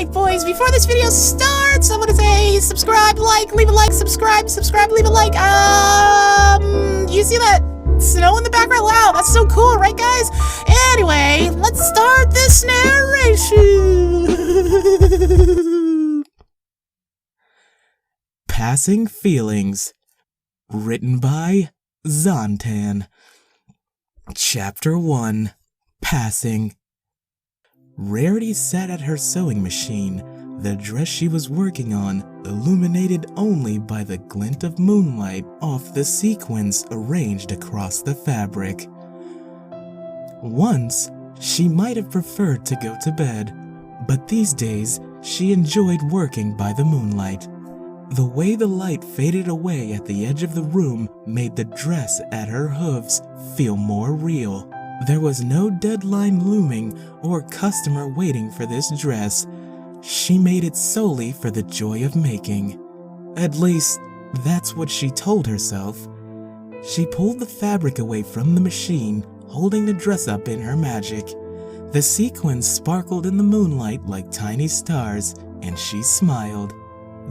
Alright boys, before this video starts, I'm gonna say subscribe, leave a like, subscribe, leave a like. You see that snow in the background? Wow, that's so cool, right guys? Anyway, let's start this narration. Passing Feelings. Written by Zontan. Chapter 1. Passing. Rarity sat at her sewing machine, the dress she was working on illuminated only by the glint of moonlight off the sequins arranged across the fabric. Once, she might have preferred to go to bed, but these days she enjoyed working by the moonlight. The way the light faded away at the edge of the room made the dress at her hooves feel more real. There was no deadline looming or customer waiting for this dress. She made it solely for the joy of making. At least, that's what she told herself. She pulled the fabric away from the machine, holding the dress up in her magic. The sequins sparkled in the moonlight like tiny stars, and she smiled.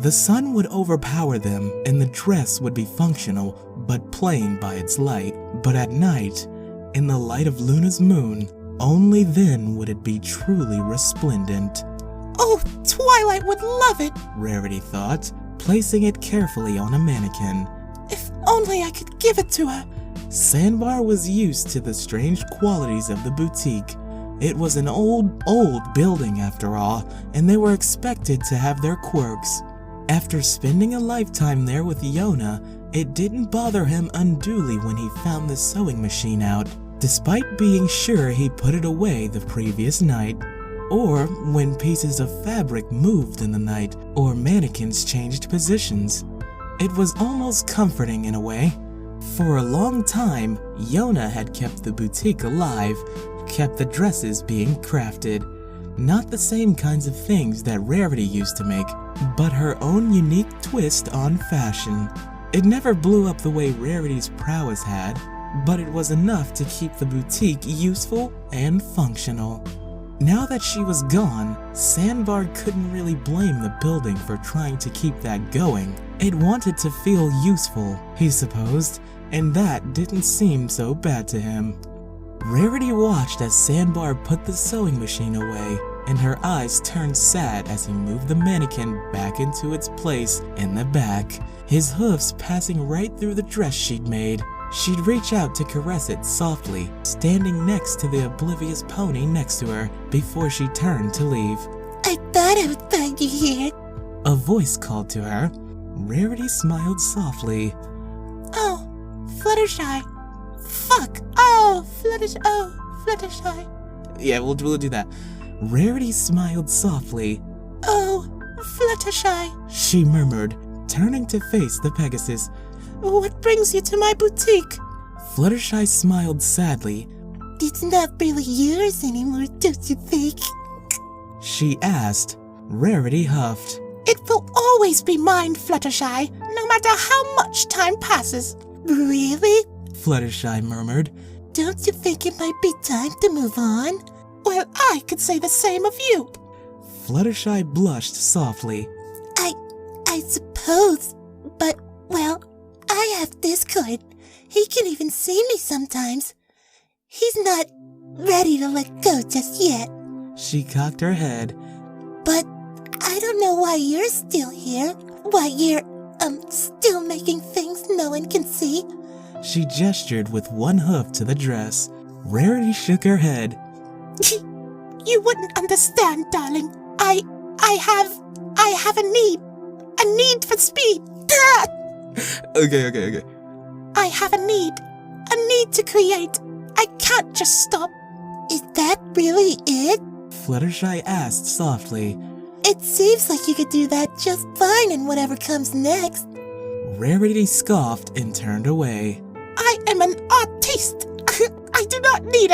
The sun would overpower them, and the dress would be functional, but plain by its light. But at night, in the light of Luna's moon, only then would it be truly resplendent. Oh, Twilight would love it, Rarity thought, placing it carefully on a mannequin. If only I could give it to her. Sandbar was used to the strange qualities of the boutique. It was an old building after all, and they were expected to have their quirks. After spending a lifetime there with Yona, it didn't bother him unduly when he found the sewing machine out, despite being sure he put it away the previous night, or when pieces of fabric moved in the night, or mannequins changed positions. It was almost comforting in a way. For a long time, Yona had kept the boutique alive, kept the dresses being crafted. Not the same kinds of things that Rarity used to make, but her own unique twist on fashion. It never blew up the way Rarity's prowess had, but it was enough to keep the boutique useful and functional. Now that she was gone, Sandbar couldn't really blame the building for trying to keep that going. It wanted to feel useful, he supposed, and that didn't seem so bad to him. Rarity watched as Sandbar put the sewing machine away, and her eyes turned sad as he moved the mannequin back into its place in the back, his hoofs passing right through the dress she'd made. She'd reach out to caress it softly, standing next to the oblivious pony next to her before she turned to leave. I thought I would find you here, a voice called to her. Rarity smiled softly. Oh, Fluttershy. Fuck. Oh, Fluttershy. Yeah, we'll do that. Rarity smiled softly. Oh, Fluttershy, she murmured, turning to face the Pegasus. What brings you to my boutique? Fluttershy smiled sadly. It's not really yours anymore, don't you think? She asked. Rarity huffed. It will always be mine, Fluttershy, no matter how much time passes. Really? Fluttershy murmured. Don't you think it might be time to move on? Well, I could say the same of you. Fluttershy blushed softly. I suppose, but, well, I have Discord. He can even see me sometimes. He's not ready to let go just yet. She cocked her head. But I don't know why you're still here. Why you're, still making things no one can see. She gestured with one hoof to the dress. Rarity shook her head. You wouldn't understand, darling. I have a need for speed. Okay. I have a need to create. I can't just stop. Is that really it? Fluttershy asked softly. It seems like you could do that just fine in whatever comes next. Rarity scoffed and turned away. I am an artiste. I do not need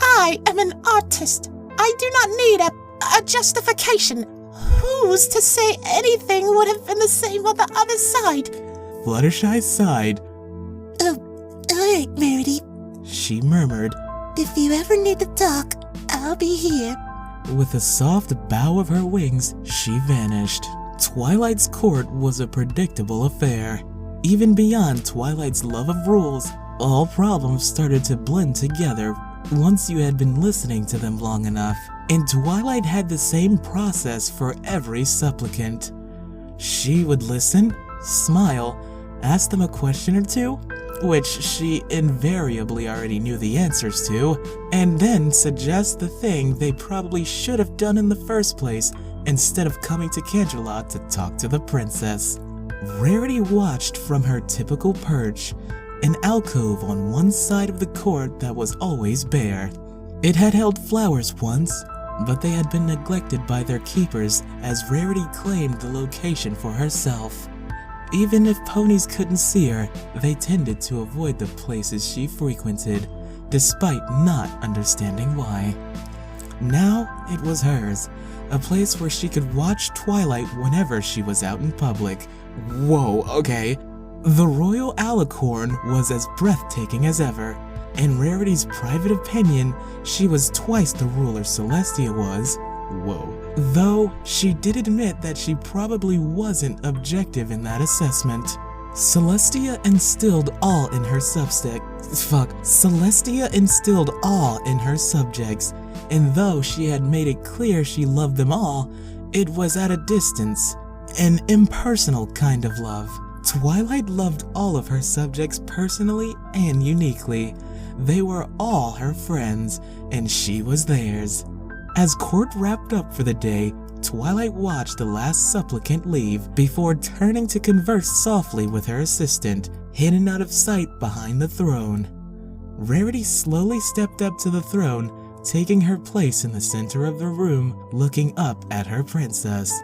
I am an artist. I do not need a justification. Who's to say anything would have been the same on the other side? Fluttershy sighed. Oh, alright, Rarity, she murmured. If you ever need to talk, I'll be here. With a soft bow of her wings, she vanished. Twilight's court was a predictable affair. Even beyond Twilight's love of rules, all problems started to blend together once you had been listening to them long enough. And Twilight had the same process for every supplicant. She would listen, smile, ask them a question or two, which she invariably already knew the answers to, and then suggest the thing they probably should have done in the first place instead of coming to Canterlot to talk to the princess. Rarity watched from her typical perch, an alcove on one side of the court that was always bare. It had held flowers once, but they had been neglected by their keepers as Rarity claimed the location for herself. Even if ponies couldn't see her, they tended to avoid the places she frequented, despite not understanding why. Now it was hers, a place where she could watch Twilight whenever she was out in public. Whoa, okay. The Royal Alicorn was as breathtaking as ever. In Rarity's private opinion, she was twice the ruler Celestia was. Whoa. Though she did admit that she probably wasn't objective in that assessment. Celestia instilled awe in her Celestia instilled awe in her subjects, and though she had made it clear she loved them all, it was at a distance, an impersonal kind of love. Twilight loved all of her subjects personally and uniquely. They were all her friends, and she was theirs. As court wrapped up for the day, Twilight watched the last supplicant leave before turning to converse softly with her assistant, hidden out of sight behind the throne. Rarity slowly stepped up to the throne, taking her place in the center of the room, looking up at her princess.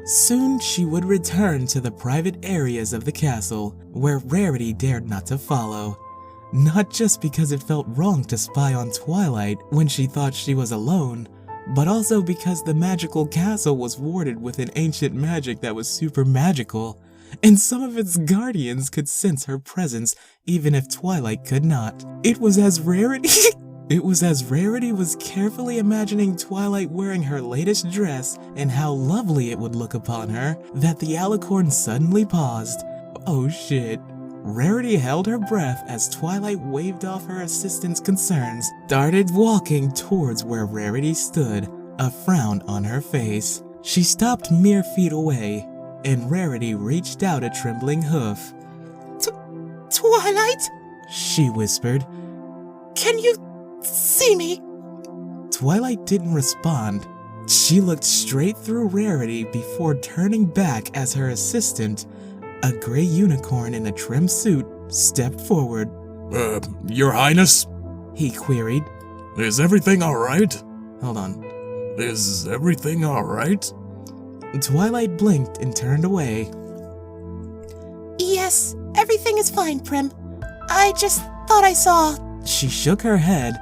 Soon she would return to the private areas of the castle, where Rarity dared not to follow. Not just because it felt wrong to spy on Twilight when she thought she was alone, but also because the magical castle was warded with an ancient magic that was super magical, and some of its guardians could sense her presence even if Twilight could not. It was as Rarity was carefully imagining Twilight wearing her latest dress and how lovely it would look upon her that the Alicorn suddenly paused. Oh shit. Rarity held her breath as Twilight waved off her assistant's concerns, started walking towards where Rarity stood, a frown on her face. She stopped mere feet away, and Rarity reached out a trembling hoof. Twilight? She whispered. Can you see me? Twilight didn't respond. She looked straight through Rarity before turning back as her assistant, a gray unicorn in a trim suit, stepped forward. Your Highness? He queried. Is everything alright? Hold on. Is everything alright? Twilight blinked and turned away. Yes, everything is fine, Prim. I just thought I saw... She shook her head.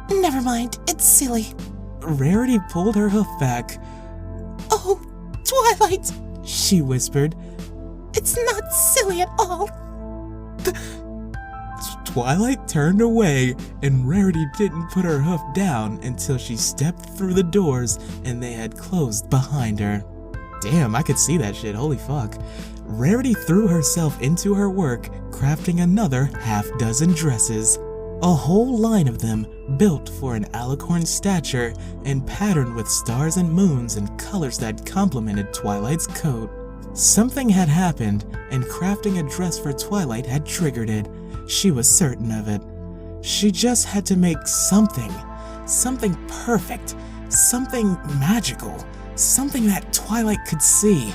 Never mind, it's silly. Rarity pulled her hoof back. Oh, Twilight! She whispered. It's not silly at all. Twilight turned away, and Rarity didn't put her hoof down until she stepped through the doors and they had closed behind her. Damn, I could see that shit, holy fuck. Rarity threw herself into her work, crafting another half-dozen dresses. A whole line of them, built for an alicorn stature and patterned with stars and moons and colors that complemented Twilight's coat. Something had happened, and crafting a dress for Twilight had triggered it. She was certain of it. She just had to make something perfect, something magical, something that Twilight could see.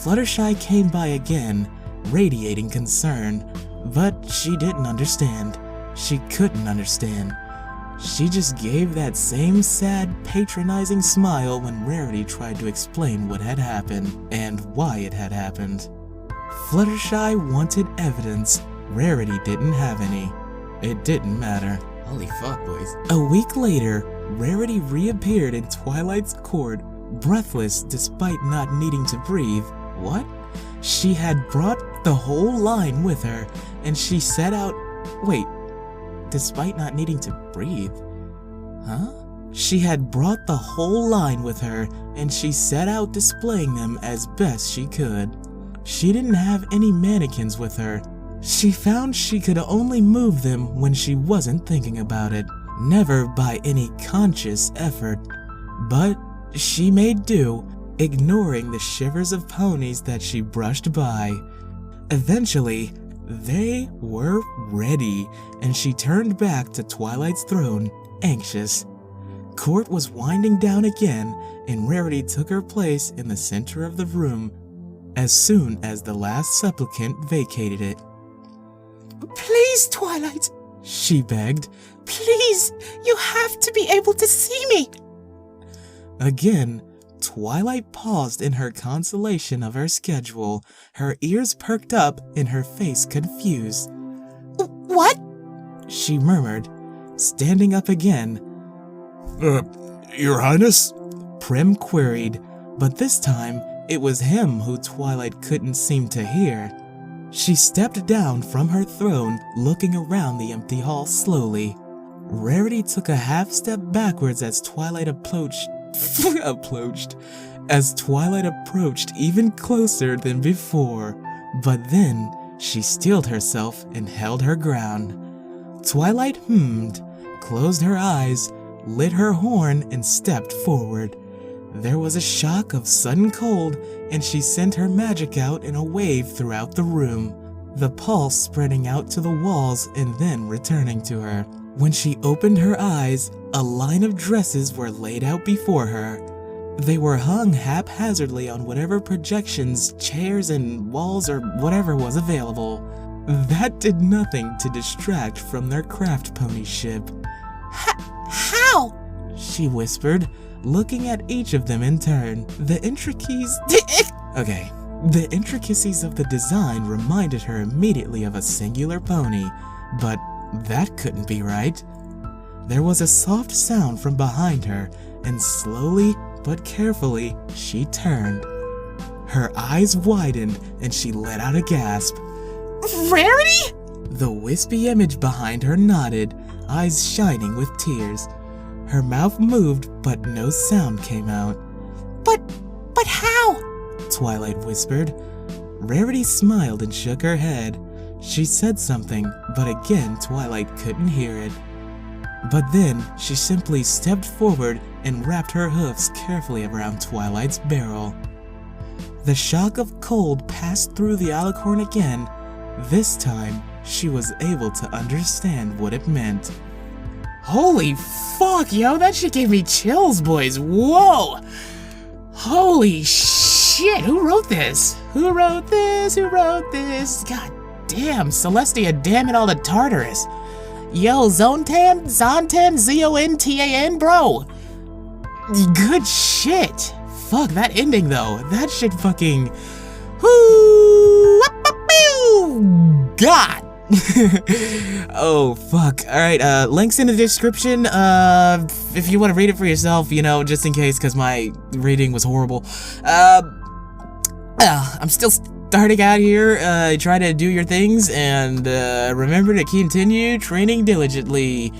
Fluttershy came by again, radiating concern, but she didn't understand. She couldn't understand. She just gave that same sad, patronizing smile when Rarity tried to explain what had happened and why it had happened. Fluttershy wanted evidence. Rarity didn't have any. It didn't matter. Holy fuck, boys. A week later, Rarity reappeared in Twilight's court, breathless despite not needing to breathe. What? She had brought the whole line with her, and she set out... Wait. Despite not needing to breathe. Huh? She had brought the whole line with her, and she set out displaying them as best she could. She didn't have any mannequins with her. She found she could only move them when she wasn't thinking about it, never by any conscious effort. But she made do, ignoring the shivers of ponies that she brushed by. Eventually, they were ready, and she turned back to Twilight's throne, anxious. Court was winding down again, and Rarity took her place in the center of the room as soon as the last supplicant vacated it. Please, Twilight, She begged. please, you have to be able to see me. Again, Twilight paused in her consolation of her schedule, her ears perked up and her face confused. What? She murmured, standing up again. Your Highness? Prim queried, but this time it was him who Twilight couldn't seem to hear. She stepped down from her throne, looking around the empty hall slowly. Rarity took a half step backwards as Twilight approached even closer than before, but then she steeled herself and held her ground. Twilight hummed, closed her eyes, lit her horn, and stepped forward. There was a shock of sudden cold, and she sent her magic out in a wave throughout the room, the pulse spreading out to the walls and then returning to her. When she opened her eyes, a line of dresses were laid out before her. They were hung haphazardly on whatever projections, chairs, and walls or whatever was available. That did nothing to distract from their craft pony ship. How? She whispered, looking at each of them in turn. The intricacies of the design reminded her immediately of a singular pony, but that couldn't be right. There was a soft sound from behind her, and slowly but carefully she turned. Her eyes widened and she let out a gasp. Rarity? The wispy image behind her nodded, eyes shining with tears. Her mouth moved, but no sound came out. But how? Twilight whispered. Rarity smiled and shook her head. She said something, but again Twilight couldn't hear it. But then she simply stepped forward and wrapped her hoofs carefully around Twilight's barrel. The shock of cold passed through the alicorn again. This time, she was able to understand what it meant. Holy fuck, yo, that shit gave me chills, boys. Whoa! Holy shit, who wrote this? Who wrote this? God damn, Celestia, damn it all to Tartarus. Yo, Zontan, Zontan, bro. Good shit. Fuck, that ending though. That shit fucking... God. Oh, fuck. Alright, links in the description, if you want to read it for yourself, you know, just in case, because my reading was horrible. I'm still starting out here, try to do your things, and, remember to continue training diligently.